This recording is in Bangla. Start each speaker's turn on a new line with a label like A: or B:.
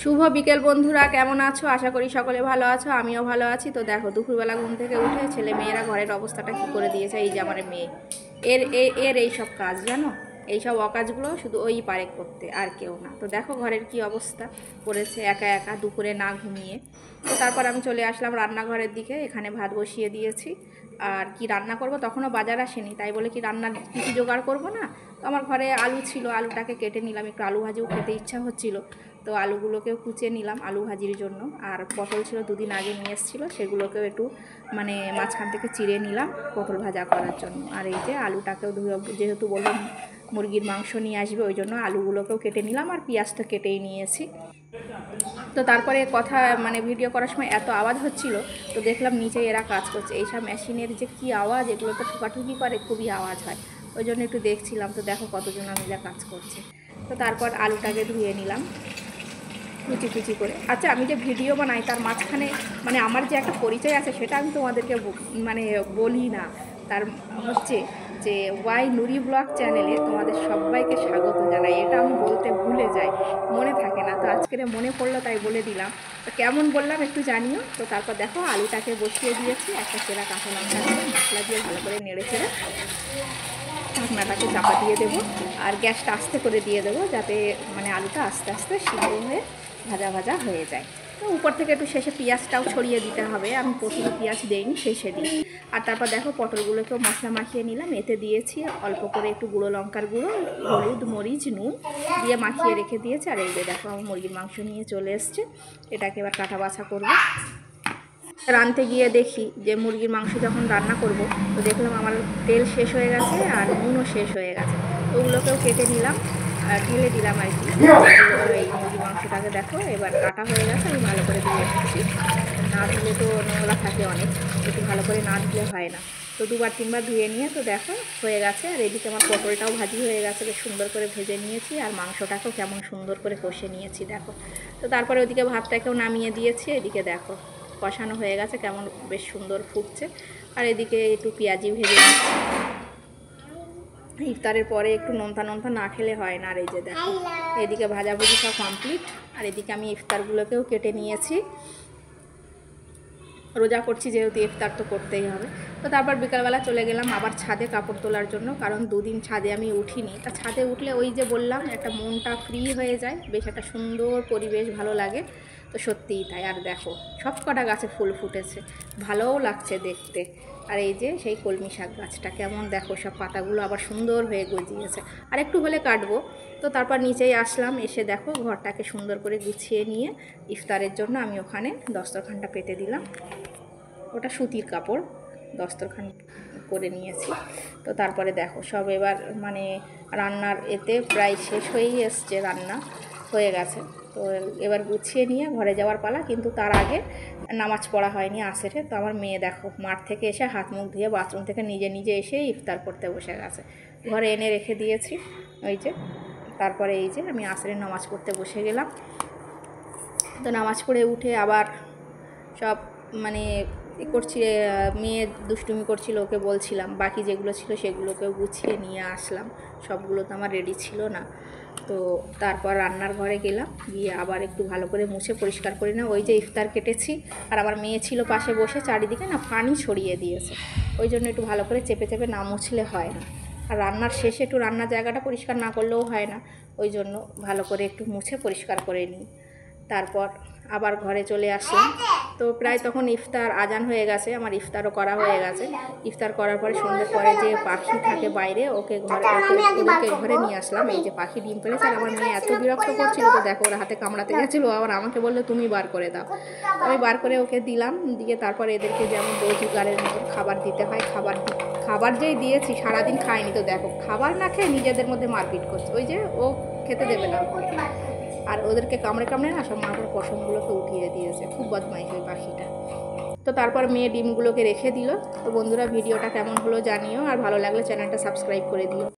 A: শুভ বিকেল বন্ধুরা, কেমন আছো? আশা করি সকলে ভালো আছো, আমিও ভালো আছি। তো দেখো, দুপুরবেলা ঘুম থেকে উঠে ছেলে মেয়েরা ঘরের অবস্থাটা কী করে দিয়েছে। এই যে আমার মেয়ে, এর এর এই সব কাজ জানো, এই সব অকাজগুলো শুধু ওই পারে করতে, আর কেউ না। তো দেখো ঘরের কি অবস্থা করেছে একা একা দুপুরে না ঘুমিয়ে। তো তারপর আমি চলে আসলাম রান্নাঘরের দিকে। এখানে ভাত বসিয়ে দিয়েছি। আর কি রান্না করব, তখনও বাজার আসেনি, তাই বলে কি রান্নার কিছু জোগাড় করব না। তো আমার ঘরে আলু ছিল, আলুটাকে কেটে নিলাম, একটু আলু ভাজিও খেতে ইচ্ছা হচ্ছিল, তো আলুগুলোকেও কুচিয়ে নিলাম আলু ভাজির জন্য। আর পটল ছিল, দুদিন আগে নিয়ে এসেছিলো, সেগুলোকেও একটু মানে মাঝখান থেকে চিড়ে নিলাম পটল ভাজা করার জন্য। আর এই যে আলুটাকেও যেহেতু বললাম মুরগির মাংস নিয়ে আসবে, ওই জন্য আলুগুলোকেও কেটে নিলাম, আর পেঁয়াজ তো কেটেই নিয়েছি। তো তারপরে কথা মানে ভিডিও করার সময় এত আওয়াজ হচ্ছিল, তো দেখলাম নিচে এরা কাজ করছে। এইসব মেশিনের যে কি আওয়াজ, এগুলো তো ঠুকাঠুকি করে, খুবই আওয়াজ হয়, ওই জন্য একটু দেখছিলাম। তো দেখো কতজন মিলে কাজ করছে। তো তারপর আলুটাকে ধুয়ে নিলাম কুচি কুচি করে। আচ্ছা, আমি যে ভিডিও বানাই তার মাঝখানে মানে আমার যে একটা পরিচয় আছে, সেটা আমি তোমাদেরকে মানে বলি না। তার হচ্ছে যে ওয়াই নুরি ব্লগ চ্যানেলে তোমাদের সবাইকে স্বাগত জানাই। এটা আমি বলতে ভুলে যাই, মনে থাকে না, তো আজকের মনে পড়লো তাই বলে দিলাম। তো কেমন বললাম একটু জানিও। তো তারপর দেখো আলুটাকে বসিয়ে দিয়েছি, একটা চেরা কাঁচা লঙ্কা দিয়ে মশলা দিয়ে ভালো করে নেড়ে চেড়ে ঢাকনাটাকে চাপা দিয়ে দেবো, আর গ্যাসটা আস্তে করে দিয়ে দেবো, যাতে মানে আলুটা আস্তে আস্তে সিদ্ধ হয়ে ভাজা ভাজা হয়ে যায়। তো উপর থেকে একটু শেষে পেঁয়াজটাও ছড়িয়ে দিতে হবে, আমি প্রথমে পেঁয়াজ দিইনি, শেষে দিই। আর তারপর দেখো পটলগুলোকেও মশলা মাখিয়ে নিলাম, এতে দিয়েছি অল্প করে একটু গুঁড়ো লঙ্কার গুঁড়ো, হলুদ, মরিচ, নুন দিয়ে মাখিয়ে রেখে দিয়েছি। আর এই যে দেখো আমার মুরগির মাংস নিয়ে চলে এসছে, এটাকে এবার কাটা বাছা করবো। রাঁধতে গিয়ে দেখি যে মুরগির মাংস যখন রান্না করব, তো দেখলাম আমার তেল শেষ হয়ে গেছে আর নুনও শেষ হয়ে গেছে। ওগুলোকেও কেটে নিলাম আর ঢেলে দিলাম আর কি। এই মুরগির মাংসটাকে দেখো এবার কাটা হয়ে গেছে, আমি ভালো করে ধুয়ে নিচ্ছি। না ধুলে তো নোংরা থাকে অনেক, একটু ভালো করে না ধুলে হয় না। তো দুবার তিনবার ধুয়ে নিয়ে তো দেখো হয়ে গেছে। আর এদিকে আমার পটলটাও ভাজি হয়ে গেছে, বেশ সুন্দর করে ভেজে নিয়েছি, আর মাংসটাকেও কেমন সুন্দর করে কষে নিয়েছি দেখো। তো তারপরে ওদিকে ভাতটাকেও নামিয়ে দিয়েছি, এদিকে দেখো কষানো হয়ে গেছে, কেমন বেশ সুন্দর ফুটছে। আর এদিকে একটু পেঁয়াজি ভেজে নিচ্ছি, ইফতারের পরে একটু নোনতা নোনতা না খেলে হয় না। আর এই যে দেখো এদিকে ভাজাভুজি সব কমপ্লিট, আর এদিকে আমি ইফতারগুলোকেও কেটে নিয়েছি। রোজা করছি যেহেতু ইফতার তো করতেই হবে। তো তারপর বিকালবেলা চলে গেলাম আবার ছাদে কাপড় তোলার জন্য, কারণ দুদিন ছাদে আমি উঠিনি। তা ছাদে উঠলে ওই যে বললাম একটা মনটা ফ্রি হয়ে যায়, বেশ একটা সুন্দর পরিবেশ, ভালো লাগে। তো সত্যিই তাই। আর দেখো সব কটা গাছে ফুল ফুটেছে, ভালোও লাগছে দেখতে। আর এই যে সেই কলমি শাক গাছটা কেমন দেখো, সব পাতাগুলো আবার সুন্দর হয়ে গজিয়েছে, আর একটু হলে কাটবো। তো তারপর নিচেই আসলাম, এসে দেখো ঘরটাকে সুন্দর করে গুছিয়ে নিয়ে ইফতারের জন্য আমি ওখানে দস্তরখানটা পেতে দিলাম। ওটা সুতির কাপড়, দস্তরখান করে নিয়েছি। তো তারপরে দেখো সব এবার মানে রান্নার এতে প্রায় শেষ হয়েই এসছে, রান্না হয়ে গেছে। তো এবার গুছিয়ে নিয়ে ঘরে যাওয়ার পালা, কিন্তু তার আগে নামাজ পড়া হয়নি আসরে। তো আমার মেয়ে দেখো মাঠ থেকে এসে হাত মুখ ধুয়ে বাথরুম থেকে নিজে নিজে এসে ইফতার করতে বসে গেছে, ঘরে এনে রেখে দিয়েছি ওই যে। তারপরে এই যে আমি আসরের নামাজ পড়তে বসে গেলাম। তো নামাজ পড়ে উঠে আবার সব মানে করছি, মেয়ে দুষ্টুমি করছিল, ওকে বলছিলাম, বাকি যেগুলো ছিল সেগুলোকেও গুছিয়ে নিয়ে আসলাম, সবগুলো তো আমার রেডি ছিল না। তো তারপর রান্নার ঘরে গেলাম, গিয়ে আবার একটু ভালো করে মুছে পরিষ্কার করে না, ওই যে ইফতার কেটেছি, আর আমার মেয়ে ছিল পাশে বসে, চারিদিকে না পানি ছড়িয়ে দিয়েছে, ওই জন্য একটু ভালো করে চেপে চেপে না মুছলে হয় না। আর রান্নার শেষে একটু রান্নার জায়গাটা পরিষ্কার না করলেও হয় না, ওই জন্য ভালো করে একটু মুছে পরিষ্কার করে নিই। তারপর আবার ঘরে চলে আসলাম। তো প্রায় তখন ইফতার আজান হয়ে গেছে, আমার ইফতারও করা হয়ে গেছে। ইফতার করার পরে সন্ধ্যের পরে যে পাখি থাকে বাইরে, ওকে ঘরে নিয়ে আসলাম। এই যে পাখি ডিম পেড়েছে, আর আমার মেয়ে এত বিরক্ত করছিল, তো দেখো ওর হাতে কামড়াতে গেছিলো, আবার আমাকে বললো তুমি বার করে দাও। আমি বার করে ওকে দিলাম, দিয়ে তারপর এদেরকে যেমন রোজগারের মতো খাবার দিতে হয়, খাবার যেই দিয়েছি সারাদিন খায়নি। তো দেখো খাবার না খেয়ে নিজেদের মধ্যে মারপিট করছে, ওই যে ও খেতে দেবে না, আর ওদেরকে কামড়ে কামড়ে না সব মাথার পশমগুলোকে উঠিয়ে দিয়েছে, খুব বদমাইশ ওই পাখিটা। তো তারপর মেয়ে ডিমগুলোকে রেখে দিল। তো বন্ধুরা ভিডিওটা কেমন হলো জানিও, আর ভালো লাগলে চ্যানেলটা সাবস্ক্রাইব করে দিও।